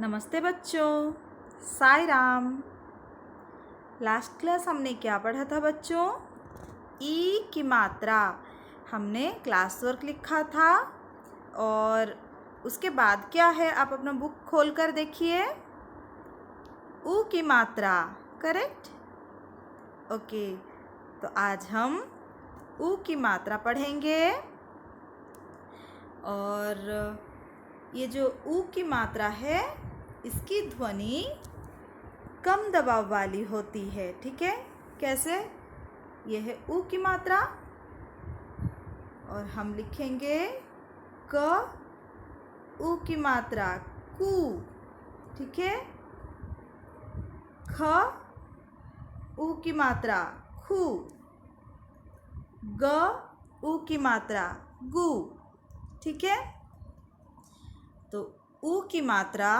नमस्ते बच्चों, Sai Ram. Last class हमने क्या पढ़ा था बच्चों? ई की मात्रा। हमने क्लास वर्क लिखा था और उसके बाद क्या है, आप अपना बुक खोल कर देखिए। ऊ की मात्रा, करेक्ट? ओके, तो आज हम ऊ की मात्रा पढ़ेंगे। और ये जो ऊ की मात्रा है, इसकी ध्वनि कम दबाव वाली होती है, ठीक है? कैसे? यह है ऊ की मात्रा और हम लिखेंगे क ऊ की मात्रा कू, ठीक है? ख ऊ की मात्रा खू, ग ऊ की मात्रा गु, ठीक है? तो ऊ की मात्रा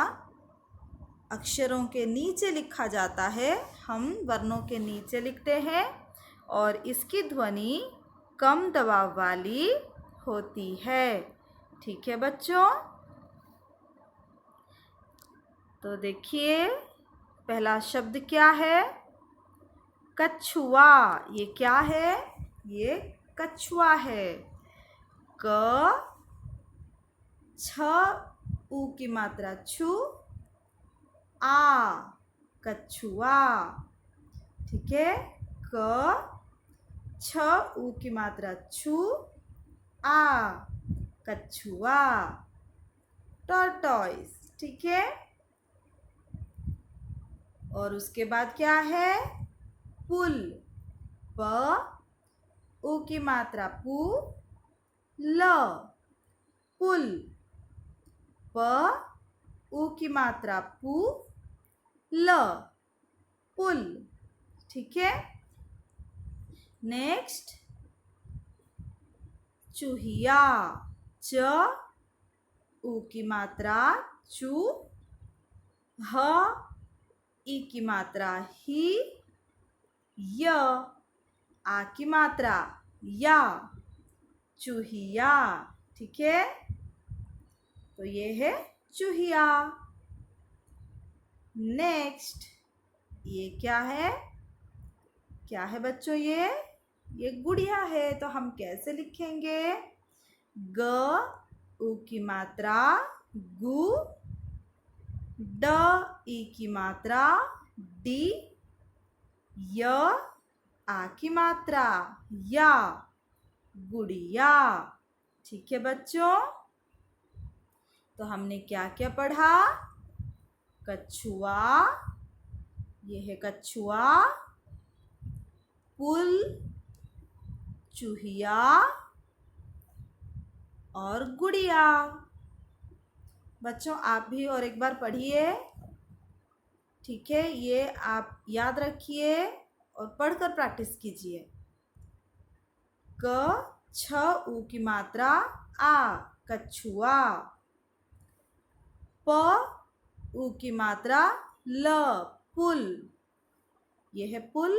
अक्षरों के नीचे लिखा जाता है, हम वर्णों के नीचे लिखते हैं और इसकी ध्वनि कम दबाव वाली होती है, ठीक है बच्चों? तो देखिए, पहला शब्द क्या है? कछुआ। ये क्या है? ये कछुआ है। क छ ऊ की मात्रा छु, आ कछुआ, ठीक है? क छ ऊ की मात्रा छु, आ कछुआ, टॉर्टोइस, ठीक है? और उसके बाद क्या है? पुल। प ऊ की मात्रा पू, ल पुल। प ऊ की मात्रा पू, ल पुल, ठीक है? नेक्स्ट, चूहिया। च ऊ की मात्रा चू, ह ई की मात्रा ही, य आ की मात्रा या, चूहिया, ठीक है? तो ये है चूहिया। नेक्स्ट, ये क्या है? क्या है बच्चों? ये गुड़िया है, तो हम कैसे लिखेंगे? ग ऊ की मात्रा गु, ड ई की मात्रा डी, य आ की मात्रा या, गुड़िया, ठीक है बच्चों? तो हमने क्या क्या पढ़ा? कछुआ, ये है कछुआ, पुल, चूहिया और गुड़िया। बच्चों, आप भी और एक बार पढ़िए, ठीक है? ये आप याद रखिए और पढ़कर प्रैक्टिस कीजिए। क छ ऊ की मात्रा आ कछुआ, प ऊ की मात्रा ल पुल, ये है पुल।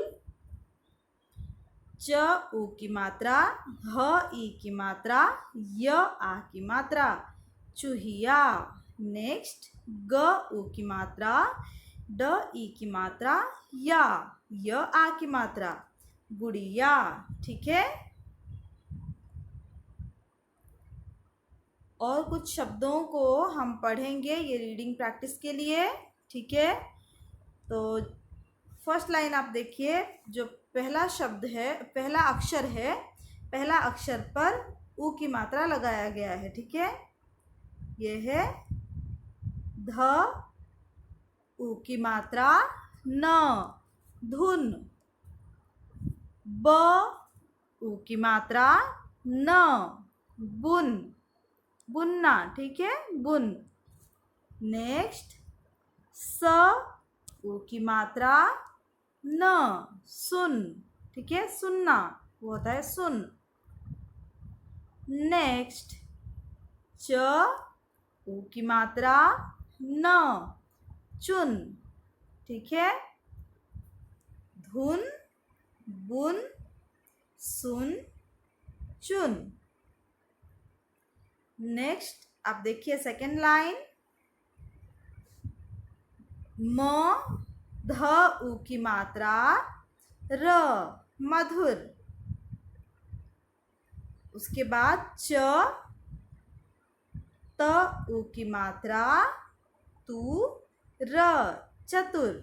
च ऊ की मात्रा ह ई की मात्रा य आ की मात्रा, चूहिया। नेक्स्ट, ग ऊ की मात्रा ड ई की मात्रा या, य आ की मात्रा, गुड़िया, ठीक है? और कुछ शब्दों को हम पढ़ेंगे ये रीडिंग प्रैक्टिस के लिए, ठीक है? तो फर्स्ट लाइन आप देखिए, जो पहला शब्द है, पहला अक्षर है, पहला अक्षर पर ऊ की मात्रा लगाया गया है, ठीक है? ये है ध, ऊ की मात्रा न, धुन। ब ऊ की मात्रा न, बुन, बुनना, ठीक है? बुन। नेक्स्ट, स ऊ की मात्रा न, सुन, ठीक है? सुनना, वो होता है सुन। नेक्स्ट, च ऊ की मात्रा न, चुन, ठीक है? धुन, बुन, सुन, चुन। नेक्स्ट, आप देखिए सेकेंड लाइन, म ध उ की मात्रा र, मधुर। उसके बाद च त उ की मात्रा तू र, चतुर।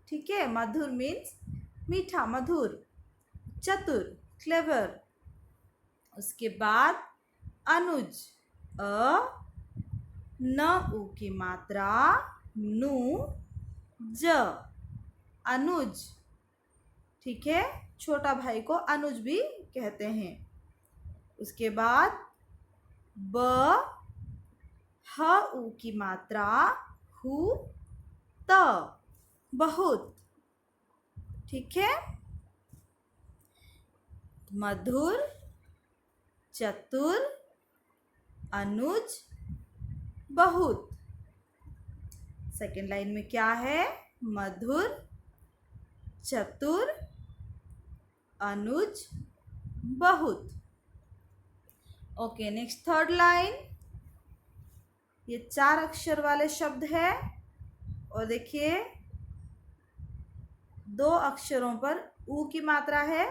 ठीक है, मधुर मीन्स मीठा, मधुर। चतुर, क्लेवर। उसके बाद अनुज, अ न उ की मात्रा नु, ज, अनुज। ठीक है, छोटा भाई को अनुज भी कहते हैं। उसके बाद ब ह उ की मात्रा हु, त, बहुत। ठीक है, मधुर, चतुर, अनुज, बहुत। सेकेंड लाइन में क्या है? मधुर, चतुर, अनुज, बहुत। Okay, next third line. ये 4 अक्षर वाले शब्द है और देखिए 2 अक्षरों पर उ की मात्रा है।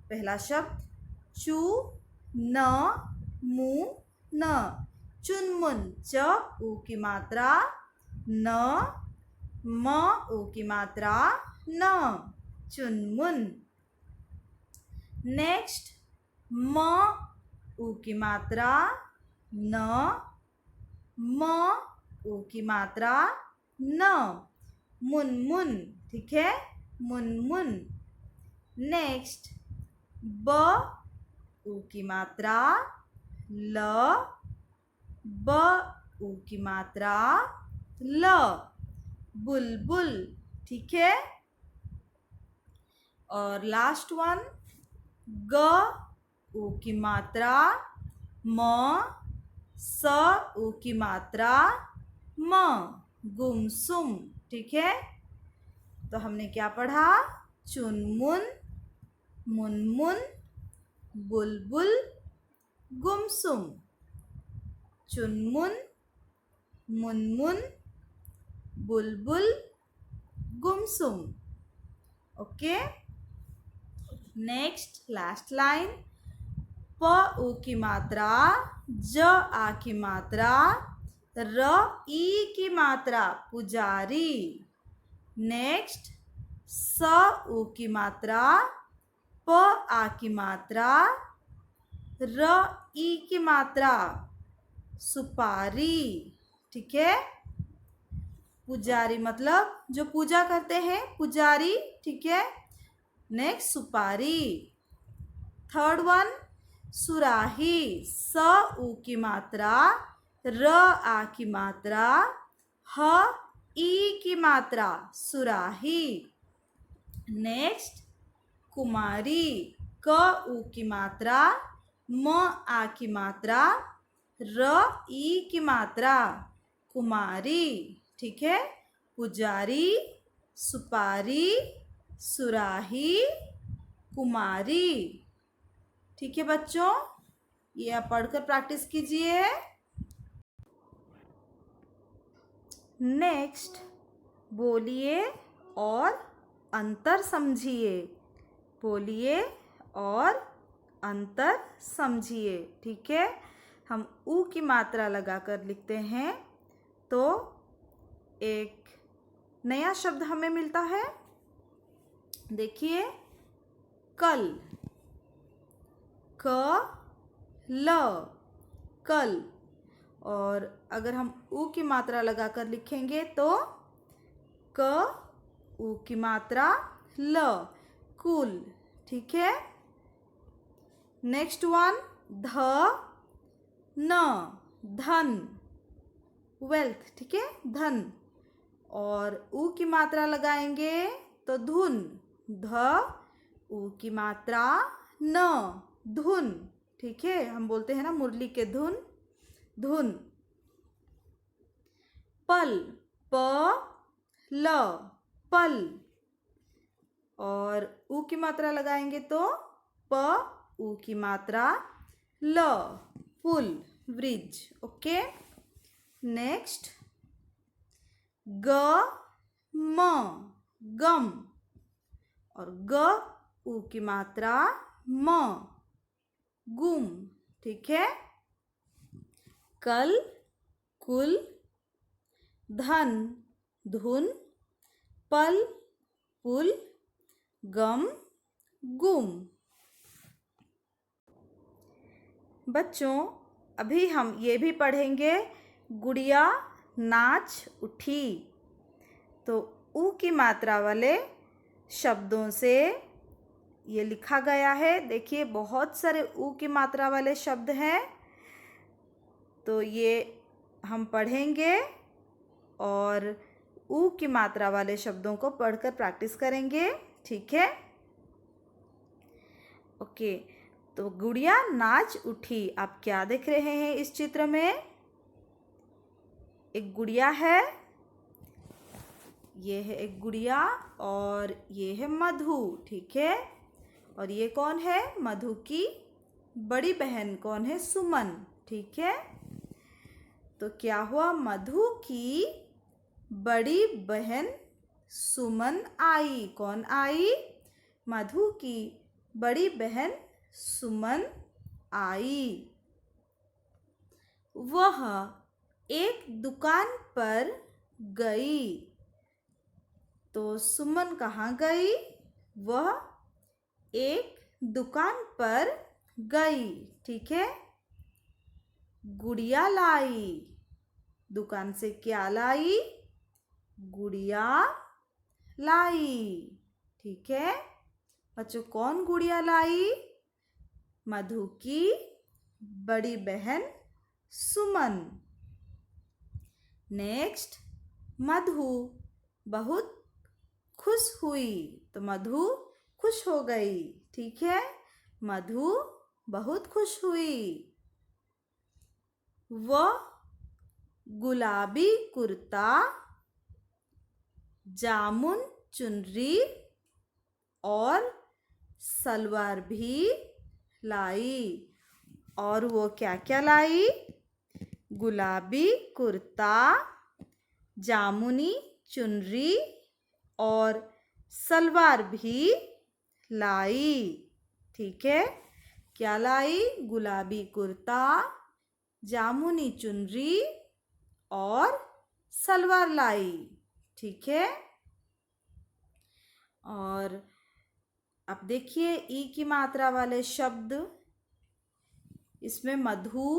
पहला शब्द चू न मु न, चुनमुन। च उ की मात्रा न, म उ की मात्रा न, चुनमुन। नेक्स्ट म उ की मात्रा न, म उ की मात्रा न, मुनमुन। ठीक है, मुनमुन। नेक्स्ट ब उ की मात्रा ल, ब उ की मात्रा ल, बुलबुल। ठीक है, और लास्ट वन ग उ की मात्रा म, स उ की मात्रा म, गुमसुम। ठीक है, तो हमने क्या पढ़ा? चुनमुन, मुनमुन, बुलबुल, गुमसुम। चुनमुन, मुनमुन, बुलबुल, गुमसुम। Okay, next last line. प उ की मात्रा, ज आ की मात्रा, र ई की मात्रा, पुजारी। नेक्स्ट स उ की मात्रा, प आ की मात्रा, र ई की मात्रा, सुपारी। ठीक है, पुजारी मतलब जो पूजा करते हैं, पुजारी। ठीक है, नेक्स्ट सुपारी। थर्ड वन सुराही, स उ की मात्रा, र आ की मात्रा, ह ई की मात्रा, सुराही। नेक्स्ट कुमारी, क उ की मात्रा, म आ की मात्रा, र ई की मात्रा, कुमारी। ठीक है, पुजारी, सुपारी, सुराही, कुमारी। ठीक है बच्चों, ये आप पढ़कर प्रैक्टिस कीजिए। नेक्स्ट बोलिए और अंतर समझिए। बोलिए और अंतर समझिए। ठीक है, हम उ की मात्रा लगाकर लिखते हैं तो एक नया शब्द हमें मिलता है। देखिए, कल, क ल, कल। और अगर हम उ की मात्रा लगाकर लिखेंगे तो क उ की मात्रा ल, कुल। ठीक है, नेक्स्ट वन ध न, धन, वेल्थ। ठीक है, धन। और उ की मात्रा लगाएंगे तो धुन, ध उ की मात्रा न, धुन। ठीक है, हम बोलते हैं ना मुरली के धुन, धुन। पल, प ल, पल। और उ की मात्रा लगाएंगे तो प उ की मात्रा ल, पुल, ब्रिज। ओके, नेक्स्ट ग म गम। और ग ऊ की मात्रा म गुम। ठीक है। कल कुल धन धुन पल पुल गम गुम। बच्चों अभी हम ये भी पढ़ेंगे गुड़िया नाच उठी। तो ऊ की मात्रा वाले शब्दों से ये लिखा गया है। देखिए बहुत सारे ऊ की मात्रा वाले शब्द हैं। तो ये हम पढ़ेंगे और ऊ की मात्रा वाले शब्दों को पढ़कर प्रैक्टिस करेंगे। ठीक है। ओके। तो गुड़िया नाच उठी। आप क्या देख रहे हैं इस चित्र में? एक गुड़िया है। ये है एक गुड़िया और ये है मधु। ठीक है। और ये कौन है? मधु की बड़ी बहन कौन है? सुमन। ठीक है। तो क्या हुआ? मधु की बड़ी बहन सुमन आई। कौन आई? मधु की बड़ी बहन सुमन आई। वह एक दुकान पर गई। तो सुमन कहाँ गई? वह एक दुकान पर गई। ठीक है। गुड़िया लाई। दुकान से क्या लाई? गुड़िया लाई। ठीक है। बच्चों कौन गुड़िया लाई? मधु की बड़ी बहन सुमन। नेक्स्ट, मधु बहुत खुश हुई। तो मधु खुश हो गई। ठीक है। मधु बहुत खुश हुई। वह गुलाबी कुर्ता जामुन चुनरी और सलवार भी लाई। और वो क्या क्या लाई? गुलाबी कुर्ता जामुनी चुनरी और सलवार भी लाई। ठीक है। क्या लाई? गुलाबी कुर्ता जामुनी चुनरी और सलवार लाई। ठीक है। और अब देखिए ई की मात्रा वाले शब्द। इसमें मधु,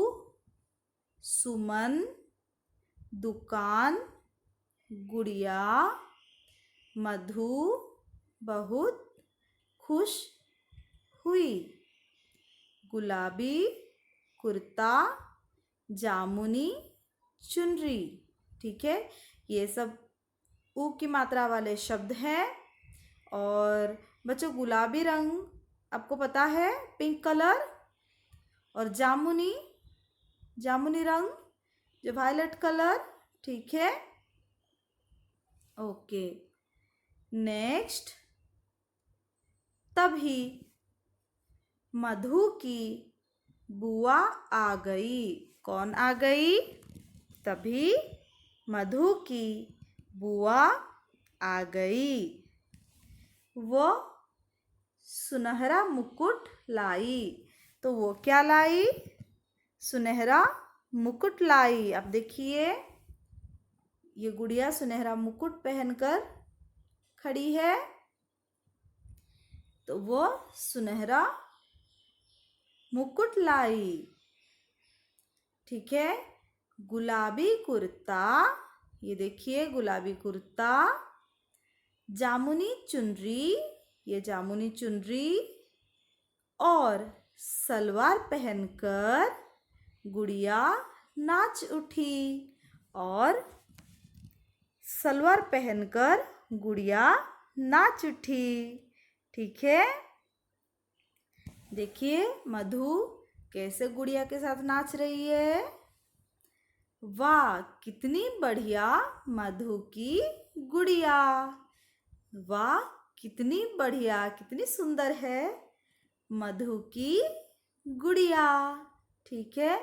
सुमन, दुकान, गुड़िया, मधु बहुत खुश हुई, गुलाबी कुर्ता जामुनी चुनरी। ठीक है। ये सब ऊ की मात्रा वाले शब्द हैं। और बच्चों गुलाबी रंग आपको पता है, पिंक कलर। और जामुनी जामुनी रंग जो वायलेट कलर। ठीक है। ओके। नेक्स्ट, तभी मधु की बुआ आ गई। कौन आ गई? तभी मधु की बुआ आ गई। वो सुनहरा मुकुट लाई। तो वो क्या लाई? सुनहरा मुकुट लाई। अब देखिए ये गुड़िया सुनहरा मुकुट पहनकर खड़ी है। तो वो सुनहरा मुकुट लाई। ठीक है। गुलाबी कुर्ता, ये देखिए गुलाबी कुर्ता, जामुनी चुनरी, ये जामुनी चुनरी और सलवार पहनकर गुड़िया नाच उठी। और सलवार पहनकर गुड़िया नाच उठी। ठीक है। देखिए मधु कैसे गुड़िया के साथ नाच रही है। वाह कितनी बढ़िया मधु की गुड़िया। वाह कितनी बढ़िया, कितनी सुंदर है मधु की गुड़िया। ठीक है।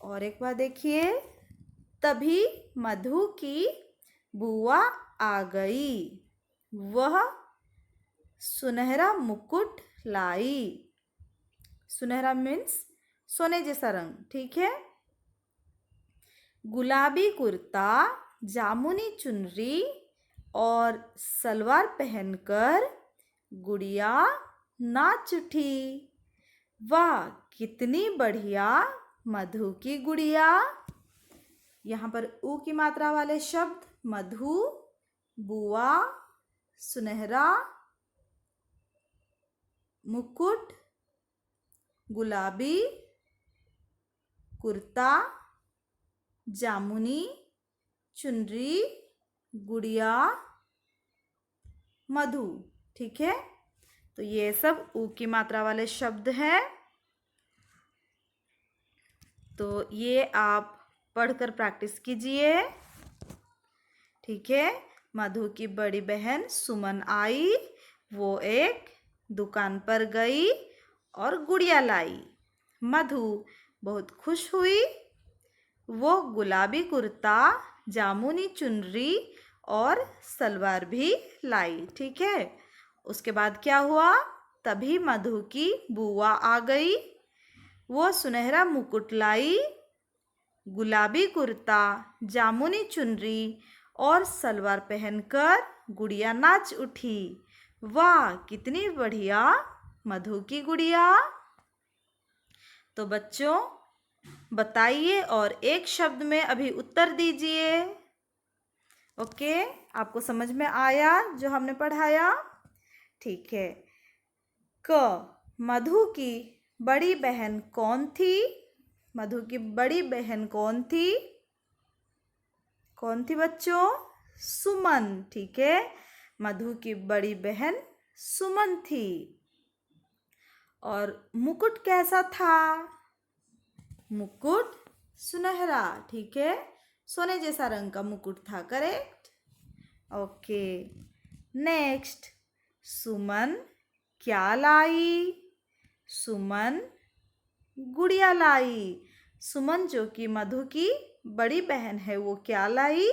और एक बार देखिए, तभी मधु की बुआ आ गई। वह सुनहरा मुकुट लाई। सुनहरा मीन्स सोने जैसा रंग, ठीक है। गुलाबी कुर्ता, जामुनी चुनरी और सलवार पहनकर गुड़िया नाच उठी। वाह कितनी बढ़िया मधु की गुड़िया। यहाँ पर ऊ की मात्रा वाले शब्द मधु, बुआ, सुनहरा, मुकुट, गुलाबी, कुर्ता, जामुनी, चुनरी, गुड़िया, मधु, ठीक है। तो ये सब ऊ की मात्रा वाले शब्द हैं। तो ये आप पढ़कर प्रैक्टिस कीजिए, ठीक है। मधु की बड़ी बहन सुमन आई। वो एक दुकान पर गई और गुड़िया लाई। मधु बहुत खुश हुई। वो गुलाबी कुर्ता, जामुनी चुनरी और सलवार भी लाई, ठीक है। उसके बाद क्या हुआ? तभी मधु की बुआ आ गई। वो सुनहरा मुकुट लाई, गुलाबी कुर्ता, जामुनी चुनरी और सलवार पहनकर गुड़िया नाच उठी। वाह कितनी बढ़िया मधु की गुड़िया। तो बच्चों बताइए और एक शब्द में अभी उत्तर दीजिए। ओके, आपको समझ में आया जो हमने पढ़ाया? ठीक है। क, मधु की बड़ी बहन कौन थी? मधु की बड़ी बहन कौन थी? कौन थी बच्चों? सुमन, ठीक है। मधु की बड़ी बहन सुमन थी। और मुकुट कैसा था? मुकुट सुनहरा, ठीक है। सोने जैसा रंग का मुकुट था, करेक्ट। ओके, नेक्स्ट, सुमन क्या लाई? सुमन गुड़िया लाई। सुमन जो कि मधु की बड़ी बहन है, वो क्या लाई?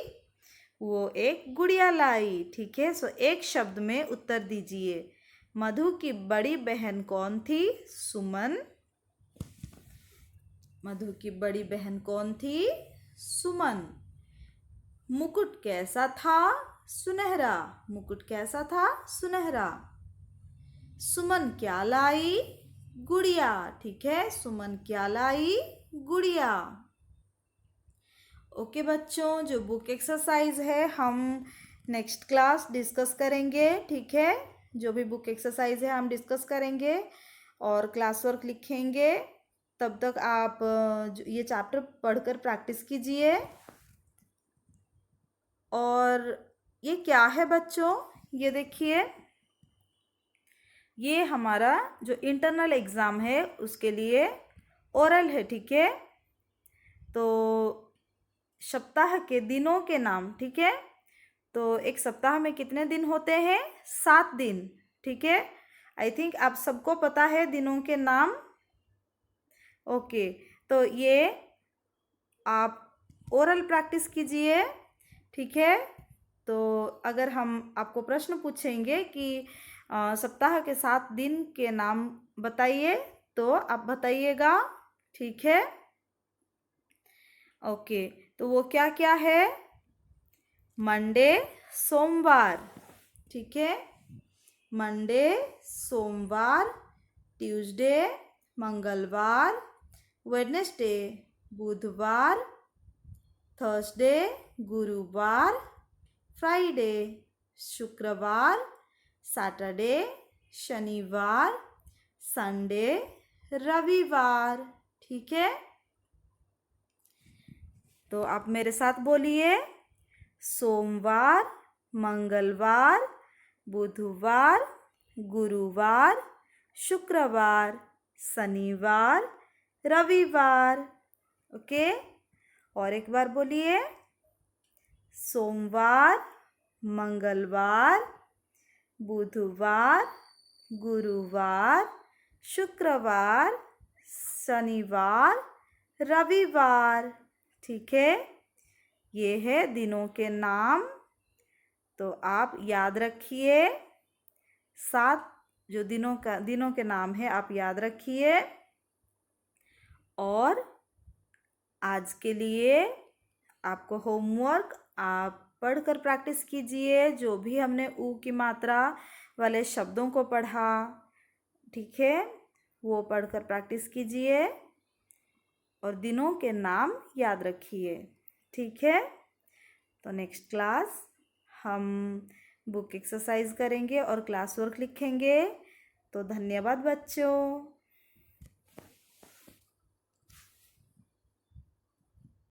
वो एक गुड़िया लाई, ठीक है। सो एक शब्द में उत्तर दीजिए। मधु की बड़ी बहन कौन थी? सुमन। मधु की बड़ी बहन कौन थी? सुमन। मुकुट कैसा था? सुनहरा। मुकुट कैसा था? सुनहरा। सुमन क्या लाई? गुड़िया, ठीक है। सुमन क्या लाई? गुड़िया। ओके बच्चों, जो बुक एक्सरसाइज है हम नेक्स्ट क्लास डिस्कस करेंगे, ठीक है। जो भी बुक एक्सरसाइज है हम डिस्कस करेंगे और क्लास वर्क लिखेंगे। तब तक आप ये चैप्टर पढ़कर प्रैक्टिस कीजिए। और ये क्या है बच्चों? ये देखिए, ये हमारा जो इंटरनल एग्ज़ाम है उसके लिए ओरल है, ठीक है। तो सप्ताह के दिनों के नाम, ठीक है। तो एक सप्ताह में कितने दिन होते हैं? 7 दिन, ठीक है। आई थिंक आप सबको पता है दिनों के नाम। ओके, तो ये आप ओरल प्रैक्टिस कीजिए, ठीक है। तो अगर हम आपको प्रश्न पूछेंगे कि सप्ताह के 7 दिन के नाम बताइए, तो आप बताइएगा, ठीक है। ओके, तो वो क्या क्या है? मंडे सोमवार, ठीक है। मंडे सोमवार, ट्यूसडे मंगलवार, वेडनेसडे बुधवार, थर्सडे गुरुवार, फ्राइडे शुक्रवार, सैटरडे शनिवार, संडे रविवार, ठीक है। तो आप मेरे साथ बोलिए, सोमवार, मंगलवार, बुधवार, गुरुवार, शुक्रवार, शनिवार, रविवार। ओके, और एक बार बोलिए, सोमवार, मंगलवार, बुधवार, गुरुवार, शुक्रवार, शनिवार, रविवार, ठीक है। ये है दिनों के नाम तो आप याद रखिए, 7 जो दिनों के नाम है आप याद रखिए। और आज के लिए आपको होमवर्क, आप पढ़कर प्रैक्टिस कीजिए जो भी हमने ऊ की मात्रा वाले शब्दों को पढ़ा, ठीक है, वो पढ़कर प्रैक्टिस कीजिए और दिनों के नाम याद रखिए, ठीक है। तो नेक्स्ट क्लास हम बुक एक्सरसाइज करेंगे और क्लास वर्क लिखेंगे। तो धन्यवाद बच्चों।